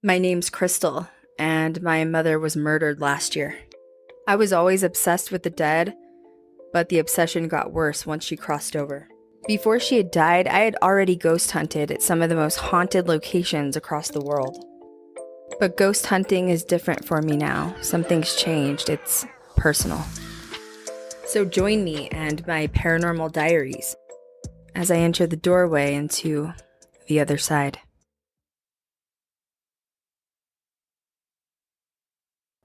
My name's Krystal, and my mother was murdered last year. I was always obsessed with the dead, but the obsession got worse once she crossed over. Before she had died, I had already ghost hunted at some of the most haunted locations across the world. But ghost hunting is different for me now. Something's changed. It's personal. So join me and my paranormal diaries as I enter the doorway into the other side.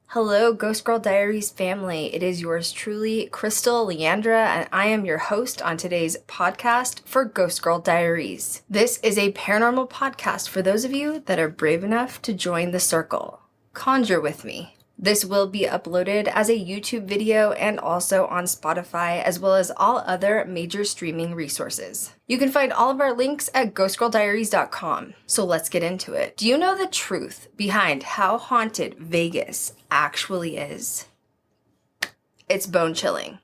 Hello, Ghost Girl Diaries family. It is yours truly, Krystal Leandra, and I am your host on today's podcast for Ghost Girl Diaries. This is a paranormal podcast for those of you that are brave enough to join the circle. Conjure with me. This will be uploaded as a YouTube video and also on Spotify, as well as all other major streaming resources. You can find all of our links at ghostgirldiaries.com. So let's get into it. Do you know the truth behind how haunted Vegas actually is? It's bone chilling.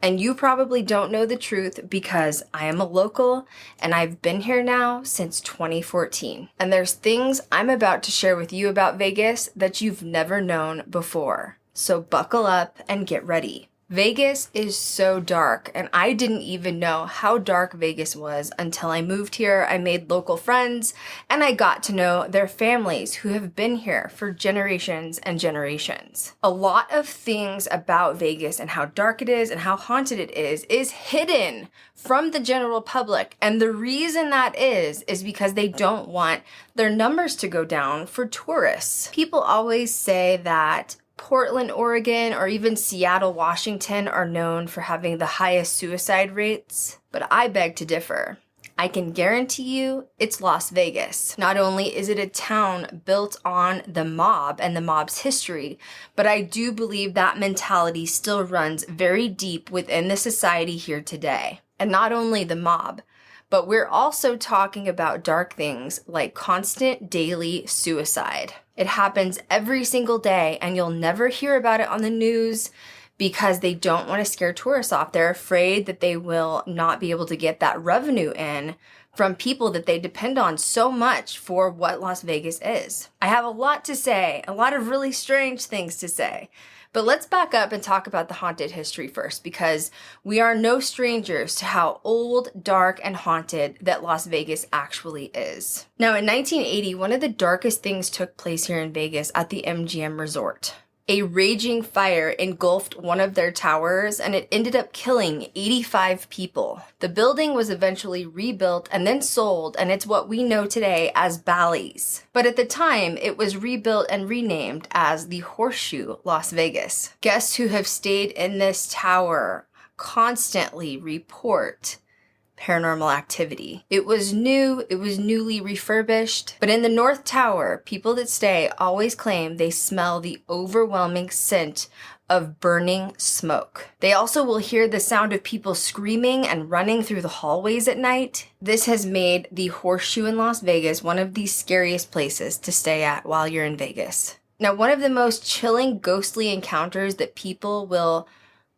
And you probably don't know the truth because I am a local and I've been here now since 2014. And there's things I'm about to share with you about Vegas that you've never known before. So buckle up and get ready. Vegas is so dark, and I didn't even know how dark Vegas was until I moved here. I made local friends, and I got to know their families who have been here for generations and generations. A lot of things about Vegas and how dark it is and how haunted it is hidden from the general public. And the reason that is because they don't want their numbers to go down for tourists. People always say that Portland, Oregon, or even Seattle, Washington are known for having the highest suicide rates, but I beg to differ. I can guarantee you it's Las Vegas. Not only is it a town built on the mob and the mob's history, but I do believe that mentality still runs very deep within the society here today. And not only the mob, but we're also talking about dark things like constant daily suicide. It happens every single day, and you'll never hear about it on the news because they don't want to scare tourists off. They're afraid that they will not be able to get that revenue in from people that they depend on so much for what Las Vegas is. I have a lot to say, a lot of really strange things to say. But let's back up and talk about the haunted history first, because we are no strangers to how old, dark, and haunted that Las Vegas actually is. Now, in 1980, one of the darkest things took place here in Vegas at the MGM Resort. A raging fire engulfed one of their towers, and it ended up killing 85 people. The building was eventually rebuilt and then sold, and it's what we know today as Bally's. But at the time, it was rebuilt and renamed as the Horseshoe Las Vegas. Guests who have stayed in this tower constantly report paranormal activity. It was new, it was newly refurbished, but in the North Tower, people that stay always claim they smell the overwhelming scent of burning smoke. They also will hear the sound of people screaming and running through the hallways at night. This has made the Horseshoe in Las Vegas one of the scariest places to stay at while you're in Vegas. Now, one of the most chilling ghostly encounters that people will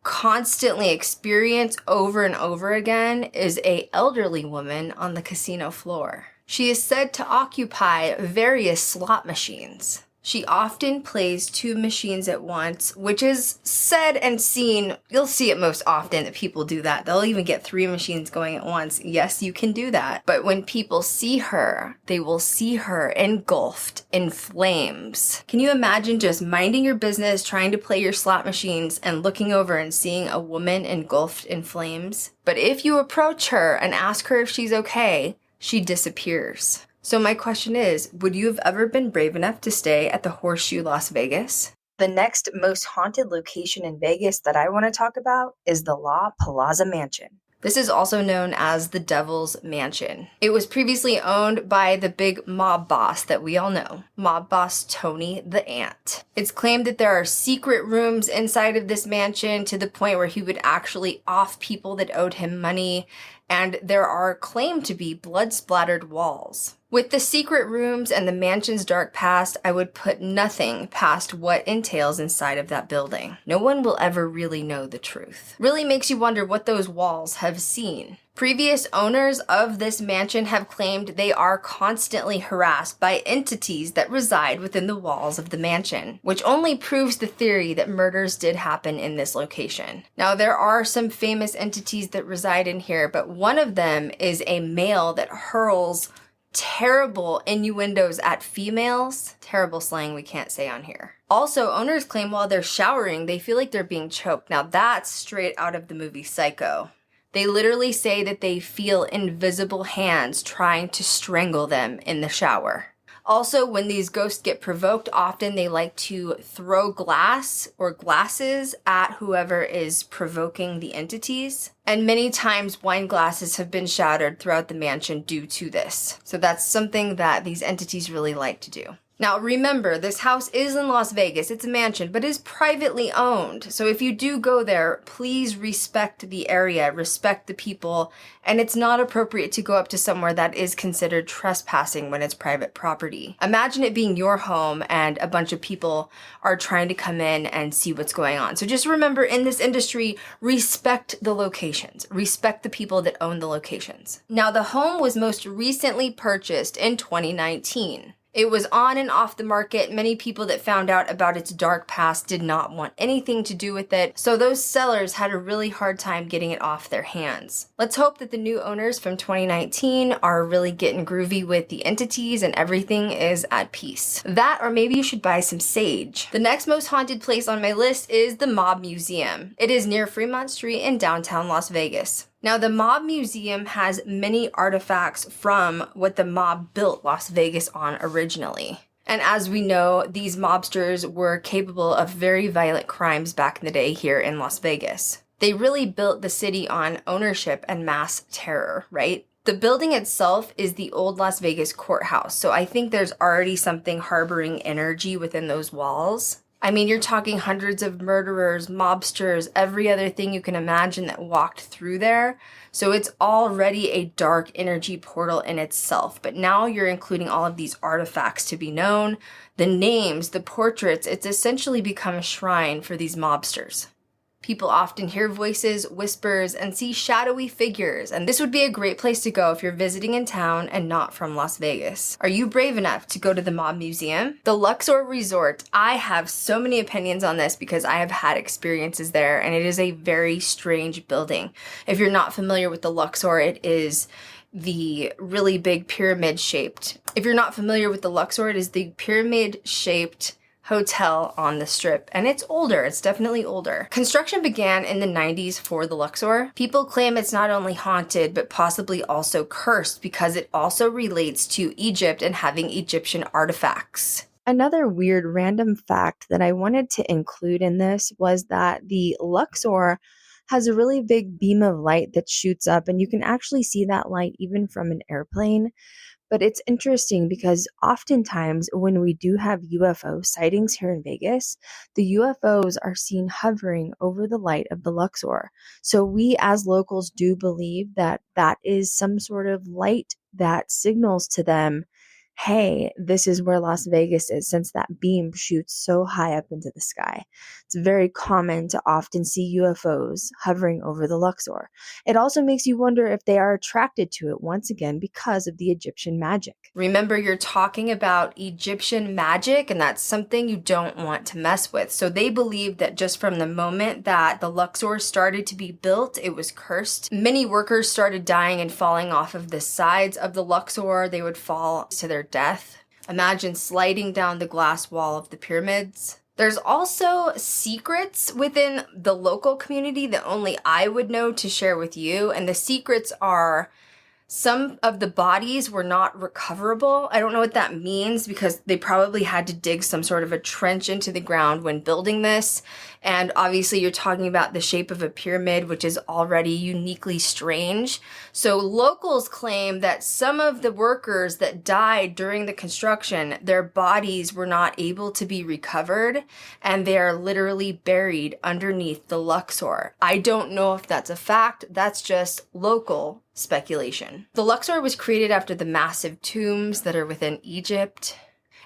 constantly experience over and over again is a elderly woman on the casino floor. She is said to occupy various slot machines. She often plays two machines at once, which is said and seen. You'll see it most often that people do that. They'll even get three machines going at once. Yes, you can do that. But when people see her, they will see her engulfed in flames. Can you imagine just minding your business, trying to play your slot machines, and looking over and seeing a woman engulfed in flames? But if you approach her and ask her if she's okay, she disappears. So my question is, would you have ever been brave enough to stay at the Horseshoe Las Vegas? The next most haunted location in Vegas that I want to talk about is the La Plaza Mansion. This is also known as the Devil's Mansion. It was previously owned by the big mob boss that we all know, mob boss Tony the Ant. It's claimed that there are secret rooms inside of this mansion to the point where he would actually off people that owed him money, and there are claimed to be blood-splattered walls. With the secret rooms and the mansion's dark past, I would put nothing past what entails inside of that building. No one will ever really know the truth. Really makes you wonder what those walls have seen. Previous owners of this mansion have claimed they are constantly harassed by entities that reside within the walls of the mansion, which only proves the theory that murders did happen in this location. Now, there are some famous entities that reside in here, but one of them is a male that hurls terrible innuendos at females. Terrible slang we can't say on here. Also, owners claim while they're showering, they feel like they're being choked. Now, that's straight out of the movie Psycho. They literally say that they feel invisible hands trying to strangle them in the shower. Also, when these ghosts get provoked, often they like to throw glass or glasses at whoever is provoking the entities. And many times wine glasses have been shattered throughout the mansion due to this. So that's something that these entities really like to do. Now remember, this house is in Las Vegas. It's a mansion, but is privately owned. So if you do go there, please respect the area, respect the people, and it's not appropriate to go up to somewhere that is considered trespassing when it's private property. Imagine it being your home and a bunch of people are trying to come in and see what's going on. So just remember, in this industry, respect the locations, respect the people that own the locations. Now, the home was most recently purchased in 2019. It was on and off the market. Many people that found out about its dark past did not want anything to do with it, so those sellers had a really hard time getting it off their hands. Let's hope that the new owners from 2019 are really getting groovy with the entities and everything is at peace. That, or maybe you should buy some sage. The next most haunted place on my list is the Mob Museum. It is near Fremont Street in downtown Las Vegas. Now, the Mob Museum has many artifacts from what the mob built Las Vegas on originally. And as we know, these mobsters were capable of very violent crimes back in the day here in Las Vegas. They really built the city on ownership and mass terror, right? The building itself is the old Las Vegas courthouse, so I think there's already something harboring energy within those walls. I mean, you're talking hundreds of murderers, mobsters, every other thing you can imagine that walked through there. So it's already a dark energy portal in itself. But now you're including all of these artifacts to be known, the names, the portraits. It's essentially become a shrine for these mobsters. People often hear voices, whispers, and see shadowy figures, and this would be a great place to go if you're visiting in town and not from Las Vegas. Are you brave enough to go to the Mob Museum? The Luxor Resort, I have so many opinions on this because I have had experiences there, and it is a very strange building. If you're not familiar with the Luxor, it is the really big pyramid-shaped. If you're not familiar with the Luxor, it is the pyramid-shaped hotel on the strip, and it's older. It's definitely older. Construction began in the 90s for the Luxor. People claim it's not only haunted, but possibly also cursed because it also relates to Egypt and having Egyptian artifacts. Another weird random fact that I wanted to include in this was that the Luxor has a really big beam of light that shoots up, and you can actually see that light even from an airplane. But it's interesting because oftentimes when we do have UFO sightings here in Vegas, the UFOs are seen hovering over the light of the Luxor. So we as locals do believe that that is some sort of light that signals to them, hey, this is where Las Vegas is, since that beam shoots so high up into the sky. It's very common to often see UFOs hovering over the Luxor. It also makes you wonder if they are attracted to it once again because of the Egyptian magic. Remember, you're talking about Egyptian magic, and that's something you don't want to mess with. So they believe that just from the moment that the Luxor started to be built, it was cursed. Many workers started dying and falling off of the sides of the Luxor. They would fall to their death. Imagine sliding down the glass wall of the pyramids. There's also secrets within the local community that only I would know to share with you. And the secrets are some of the bodies were not recoverable. I don't know what that means because they probably had to dig some sort of a trench into the ground when building this. And obviously you're talking about the shape of a pyramid, which is already uniquely strange. So locals claim that some of the workers that died during the construction, their bodies were not able to be recovered, and they are literally buried underneath the Luxor. I don't know if that's a fact. That's just local speculation. The Luxor was created after the massive tombs that are within Egypt.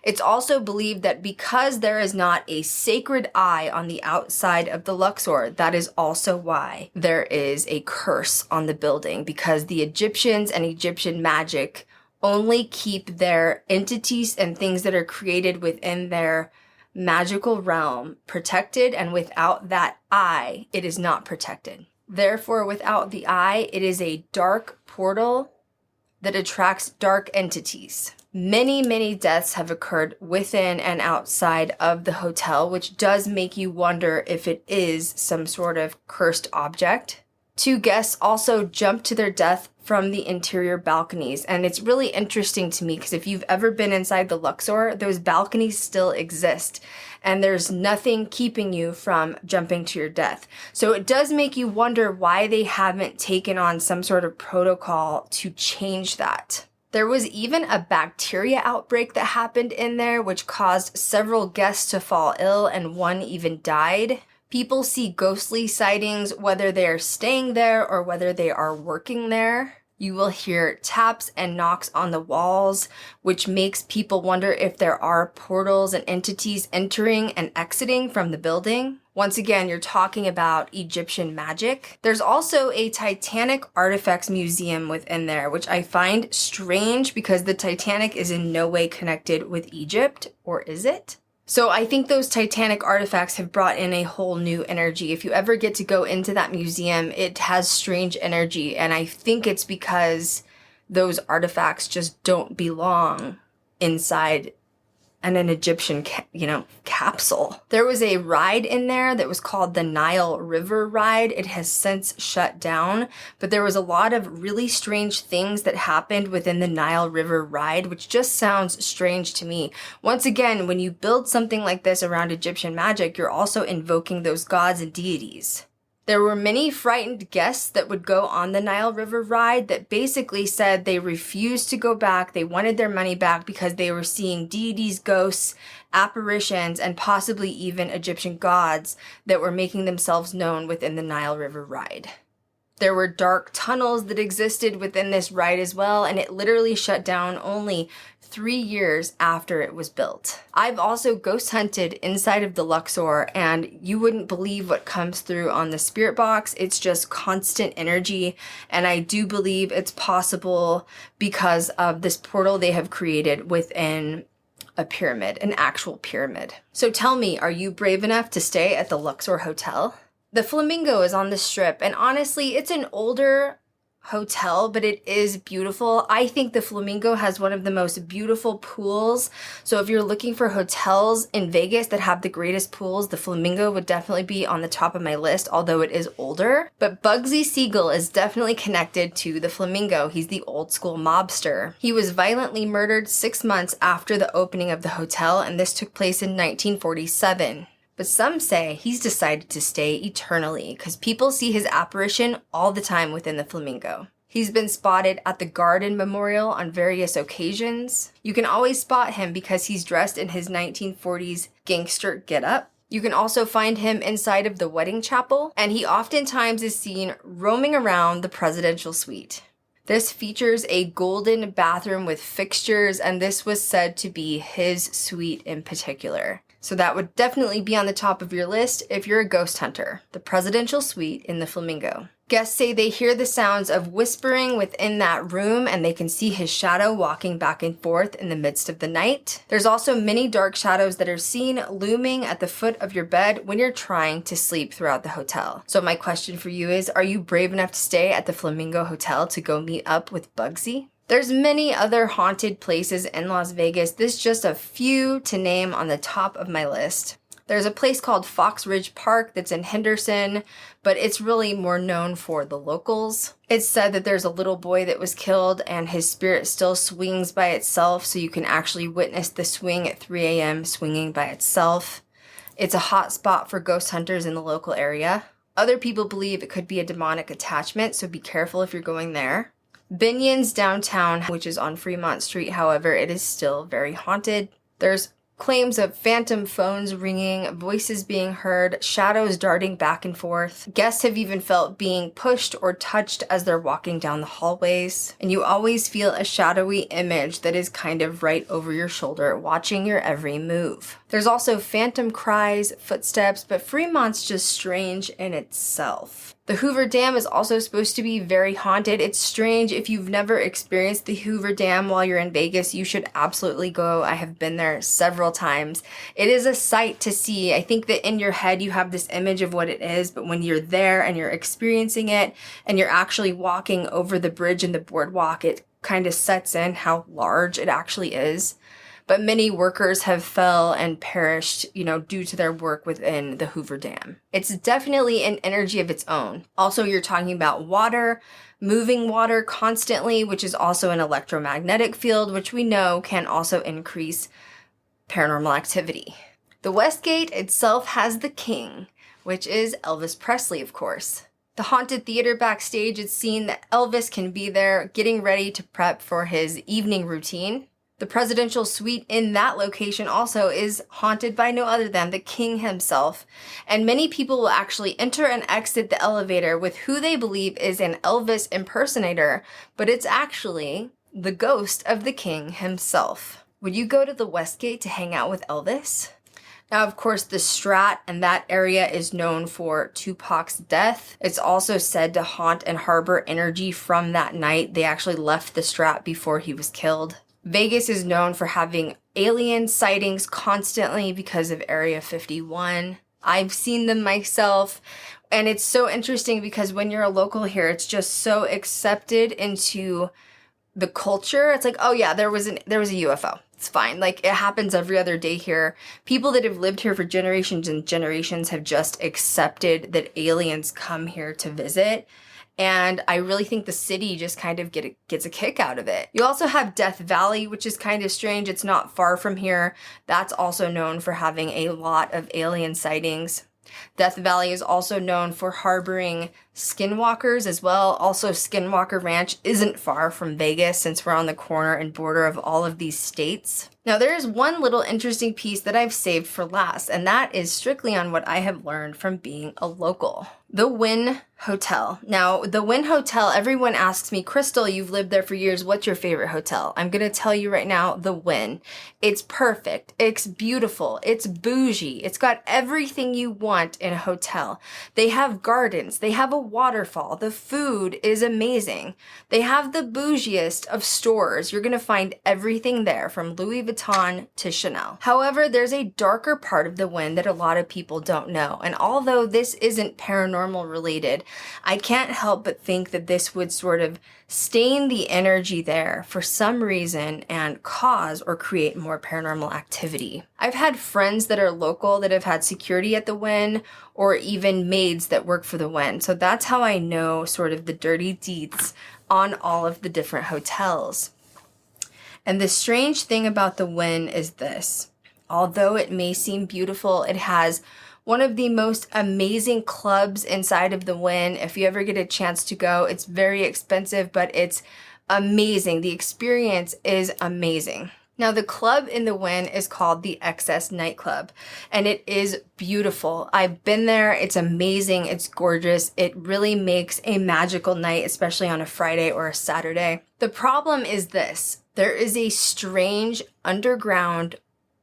It's also believed that because there is not a sacred eye on the outside of the Luxor, that is also why there is a curse on the building, because the Egyptians and Egyptian magic only keep their entities and things that are created within their magical realm protected, and without that eye, it is not protected. Therefore, without the eye, it is a dark portal that attracts dark entities. Many deaths have occurred within and outside of the hotel, which does make you wonder if it is some sort of cursed object. 2 guests also jumped to their death from the interior balconies. And it's really interesting to me because if you've ever been inside the Luxor, those balconies still exist. And there's nothing keeping you from jumping to your death. So it does make you wonder why they haven't taken on some sort of protocol to change that. There was even a bacteria outbreak that happened in there, which caused several guests to fall ill and 1 even died. People see ghostly sightings whether they are staying there or whether they are working there. You will hear taps and knocks on the walls, which makes people wonder if there are portals and entities entering and exiting from the building. Once again, you're talking about Egyptian magic. There's also a Titanic artifacts museum within there, which I find strange because the Titanic is in no way connected with Egypt, or is it? So I think those Titanic artifacts have brought in a whole new energy. If you ever get to go into that museum, it has strange energy. And I think it's because those artifacts just don't belong inside an Egyptian, capsule. There was a ride in there that was called the Nile River Ride. It has since shut down, but there was a lot of really strange things that happened within the Nile River Ride, which just sounds strange to me. Once again, when you build something like this around Egyptian magic, you're also invoking those gods and deities. There were many frightened guests that would go on the Nile River Ride that basically said they refused to go back. They wanted their money back because they were seeing deities, ghosts, apparitions, and possibly even Egyptian gods that were making themselves known within the Nile River Ride. There were dark tunnels that existed within this ride as well, and it literally shut down only 3 years after it was built. I've also ghost hunted inside of the Luxor, and you wouldn't believe what comes through on the spirit box. It's just constant energy, and I do believe it's possible because of this portal they have created within a pyramid, an actual pyramid. So tell me, are you brave enough to stay at the Luxor Hotel? The Flamingo is on the Strip, and honestly, it's an older hotel, but it is beautiful. I think the Flamingo has one of the most beautiful pools. So if you're looking for hotels in Vegas that have the greatest pools, the Flamingo would definitely be on the top of my list, although it is older. But Bugsy Siegel is definitely connected to the Flamingo. He's the old school mobster. He was violently murdered 6 months after the opening of the hotel, and this took place in 1947. But some say he's decided to stay eternally because people see his apparition all the time within the Flamingo. He's been spotted at the Garden Memorial on various occasions. You can always spot him because he's dressed in his 1940s gangster getup. You can also find him inside of the wedding chapel, and he oftentimes is seen roaming around the presidential suite. This features a golden bathroom with fixtures, and this was said to be his suite in particular. So that would definitely be on the top of your list if you're a ghost hunter, the presidential suite in the Flamingo. Guests say they hear the sounds of whispering within that room, and they can see his shadow walking back and forth in the midst of the night. There's also many dark shadows that are seen looming at the foot of your bed when you're trying to sleep throughout the hotel. So my question for you is, are you brave enough to stay at the Flamingo Hotel to go meet up with Bugsy? There's many other haunted places in Las Vegas. This is just a few to name on the top of my list. There's a place called Fox Ridge Park that's in Henderson, but it's really more known for the locals. It's said that there's a little boy that was killed and his spirit still swings by itself, so you can actually witness the swing at 3 a.m. swinging by itself. It's a hot spot for ghost hunters in the local area. Other people believe it could be a demonic attachment, so be careful if you're going there. Binion's downtown, which is on Fremont Street, however, it is still very haunted. There's claims of phantom phones ringing, voices being heard, shadows darting back and forth. Guests have even felt being pushed or touched as they're walking down the hallways. And you always feel a shadowy image that is kind of right over your shoulder, watching your every move. There's also phantom cries, footsteps, but Fremont's just strange in itself. The Hoover Dam is also supposed to be very haunted. It's strange. If you've never experienced the Hoover Dam while you're in Vegas, you should absolutely go. I have been there several times. It is a sight to see. I think that in your head you have this image of what it is, but when you're there and you're experiencing it and you're actually walking over the bridge and the boardwalk, it kind of sets in how large it actually is. But many workers have fell and perished, due to their work within the Hoover Dam. It's definitely an energy of its own. Also, you're talking about water, moving water constantly, which is also an electromagnetic field, which we know can also increase paranormal activity. The West Gate itself has the king, which is Elvis Presley, of course. The haunted theater backstage, it's seen that Elvis can be there getting ready to prep for his evening routine. The presidential suite in that location also is haunted by no other than the king himself. And many people will actually enter and exit the elevator with who they believe is an Elvis impersonator, but it's actually the ghost of the king himself. Would you go to the Westgate to hang out with Elvis? Now, of course, the Strat and that area is known for Tupac's death. It's also said to haunt and harbor energy from that night. They actually left the Strat before he was killed. Vegas is known for having alien sightings constantly because of Area 51. I've seen them myself, and it's so interesting because when you're a local here, it's just so accepted into the culture. It's like, oh yeah, there was a UFO. It's fine. Like, it happens every other day here. People that have lived here for generations and generations have just accepted that aliens come here to visit. And I really think the city just kind of gets a kick out of it. You also have Death Valley, which is kind of strange. It's not far from here. That's also known for having a lot of alien sightings. Death Valley is also known for harboring skinwalkers as well. Also, Skinwalker Ranch isn't far from Vegas since we're on the corner and border of all of these states. Now, there is one little interesting piece that I've saved for last, and that is strictly on what I have learned from being a local. The Wynn Hotel. Now, the Wynn Hotel, everyone asks me, Krystal, you've lived there for years. What's your favorite hotel? I'm going to tell you right now, the Wynn. It's perfect. It's beautiful. It's bougie. It's got everything you want in a hotel. They have gardens. They have a waterfall. The food is amazing. They have the bougiest of stores. You're going to find everything there from Louis Vuitton to Chanel. However, there's a darker part of the Wynn that a lot of people don't know. And although this isn't paranormal related, I can't help but think that this would sort of stain the energy there for some reason and cause or create more paranormal activity. I've had friends that are local that have had security at the Wynn or even maids that work for the Wynn. So that's how I know sort of the dirty deets on all of the different hotels. And the strange thing about the Wynn is this. Although it may seem beautiful, it has one of the most amazing clubs inside of the Wynn. If you ever get a chance to go, it's very expensive, but it's amazing. The experience is amazing. Now, the club in the Wynn is called the XS Nightclub, and it is beautiful. I've been there. It's amazing. It's gorgeous. It really makes a magical night, especially on a Friday or a Saturday. The problem is this. There is a strange underground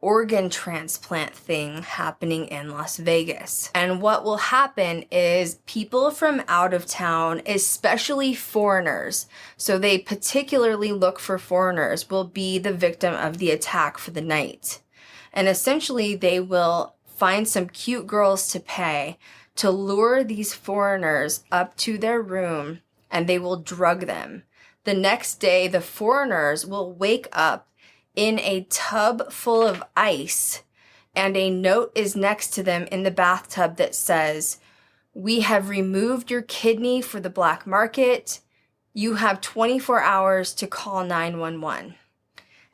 organ transplant thing happening in Las Vegas. And what will happen is people from out of town, especially foreigners, so they particularly look for foreigners, will be the victim of the attack for the night. And essentially they will find some cute girls to pay to lure these foreigners up to their room, and they will drug them. The next day, the foreigners will wake up in a tub full of ice, and a note is next to them in the bathtub that says, "We have removed your kidney for the black market. You have 24 hours to call 911.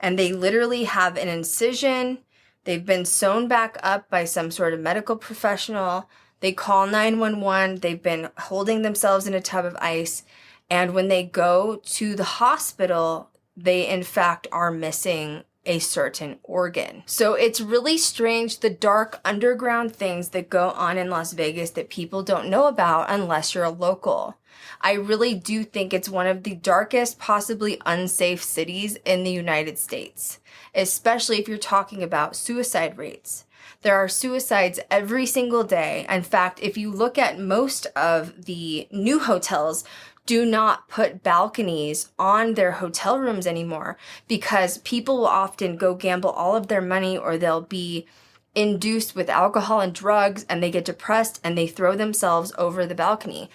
And they literally have an incision. They've been sewn back up by some sort of medical professional. They call 911. They've been holding themselves in a tub of ice. And when they go to the hospital, they in fact are missing a certain organ. So it's really strange, the dark underground things that go on in Las Vegas that people don't know about unless you're a local. I really do think it's one of the darkest, possibly unsafe cities in the United States, especially if you're talking about suicide rates. There are suicides every single day. In fact, if you look at most of the new hotels, do not put balconies on their hotel rooms anymore because people will often go gamble all of their money, or they'll be induced with alcohol and drugs and they get depressed and they throw themselves over the balcony.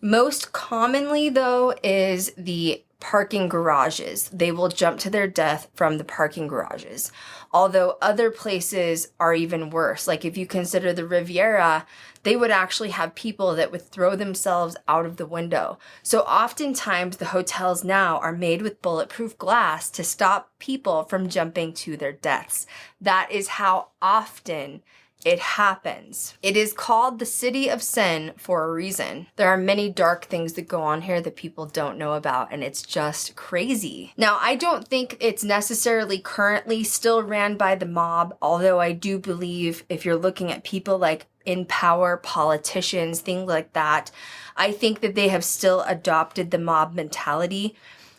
Most commonly, though, is the parking garages. They will jump to their death from the parking garages. Although other places are even worse. Like if you consider the Riviera, they would actually have people that would throw themselves out of the window. So oftentimes the hotels now are made with bulletproof glass to stop people from jumping to their deaths. That is how often it happens. It is called the City of Sin for a reason. There are many dark things that go on here that people don't know about, and it's just crazy. Now, I don't think it's necessarily currently still ran by the mob, although I do believe if you're looking at people like in power, politicians, things like that, I think that they have still adopted the mob mentality.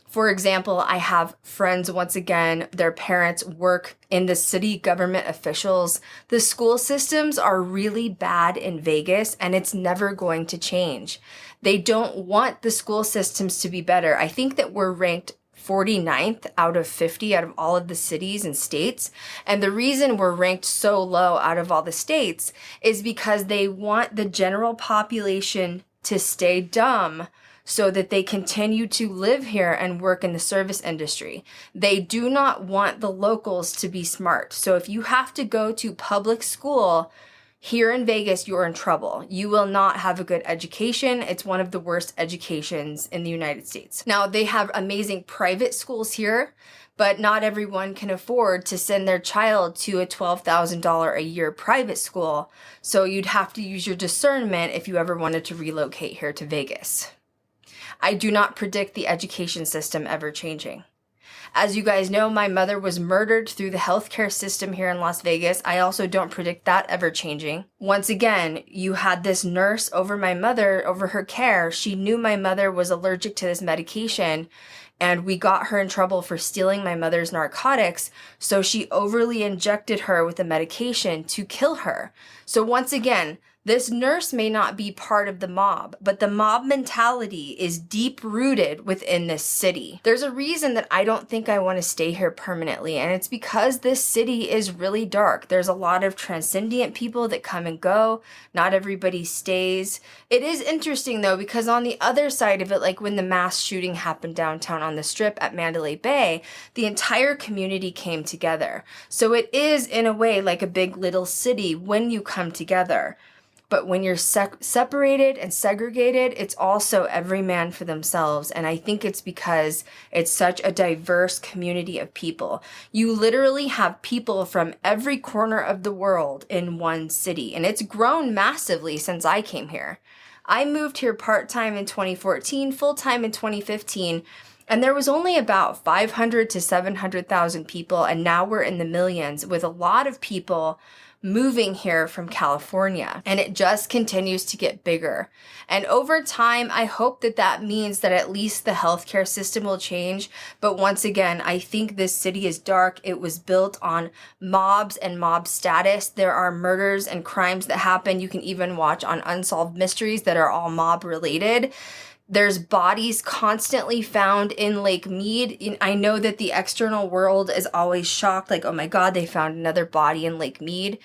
For example, I have friends, once again, their parents work in the city government officials. The school systems are really bad in Vegas, and it's never going to change. They don't want the school systems to be better. I think that we're ranked 49th out of 50 out of all of the cities and states. And the reason we're ranked so low out of all the states is because they want the general population to stay dumb so that they continue to live here and work in the service industry. They do not want the locals to be smart. So if you have to go to public school here in Vegas, you're in trouble. You will not have a good education. It's one of the worst educations in the United States. Now, they have amazing private schools here, but not everyone can afford to send their child to a $12,000 a year private school. So you'd have to use your discernment if you ever wanted to relocate here to Vegas. I do not predict the education system ever changing. As you guys know, my mother was murdered through the healthcare system here in Las Vegas. I also don't predict that ever changing. Once again, you had this nurse over my mother, over her care. She knew my mother was allergic to this medication, and we got her in trouble for stealing my mother's narcotics, so she overly injected her with the medication to kill her. So once again, this nurse may not be part of the mob, but the mob mentality is deep rooted within this city. There's a reason that I don't think I want to stay here permanently, and it's because this city is really dark. There's a lot of transcendent people that come and go. Not everybody stays. It is interesting though, because on the other side of it, like when the mass shooting happened downtown on the Strip at Mandalay Bay, the entire community came together. So it is in a way like a big little city when you come together. But when you're separated and segregated, it's also every man for themselves. And I think it's because it's such a diverse community of people. You literally have people from every corner of the world in one city. And it's grown massively since I came here. I moved here part-time in 2014, full-time in 2015. And there was only about 500 to 700,000 people. And now we're in the millions with a lot of people moving here from California, and it just continues to get bigger. And over time, I hope that that means that at least the healthcare system will change. But once again, I think this city is dark. It was built on mobs and mob status. There are murders and crimes that happen. You can even watch on Unsolved Mysteries that are all mob related. There's bodies constantly found in Lake Mead. I know that the external world is always shocked, like, oh my God, they found another body in Lake Mead.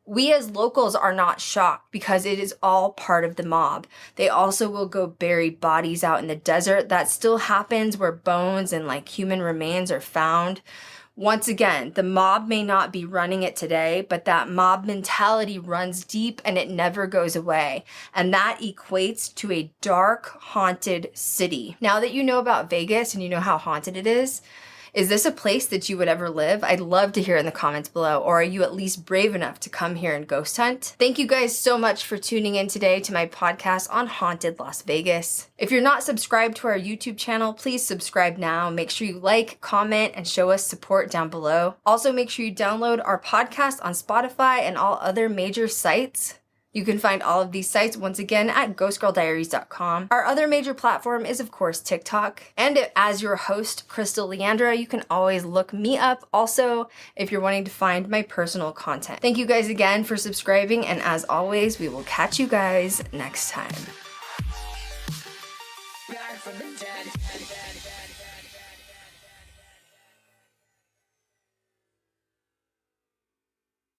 We as locals are not shocked because it is all part of the mob. They also will go bury bodies out in the desert. That still happens where bones and like human remains are found. Once again, the mob may not be running it today, but that mob mentality runs deep and it never goes away. And that equates to a dark, haunted city. Now that you know about Vegas and you know how haunted it is, Is this a place that you would ever live? I'd love to hear in the comments below. Or are you at least brave enough to come here and ghost hunt? Thank you guys so much for tuning in today to my podcast on haunted Las Vegas. If you're not subscribed to our YouTube channel, please subscribe now. Make sure you like, comment, and show us support down below. Also, make sure you download our podcast on Spotify and all other major sites. You can find all of these sites once again at ghostgirldiaries.com. Our other major platform is, of course, TikTok. And as your host, Krystal Leandra, you can always look me up also if you're wanting to find my personal content. Thank you guys again for subscribing, and as always, we will catch you guys next time. Back from the dead.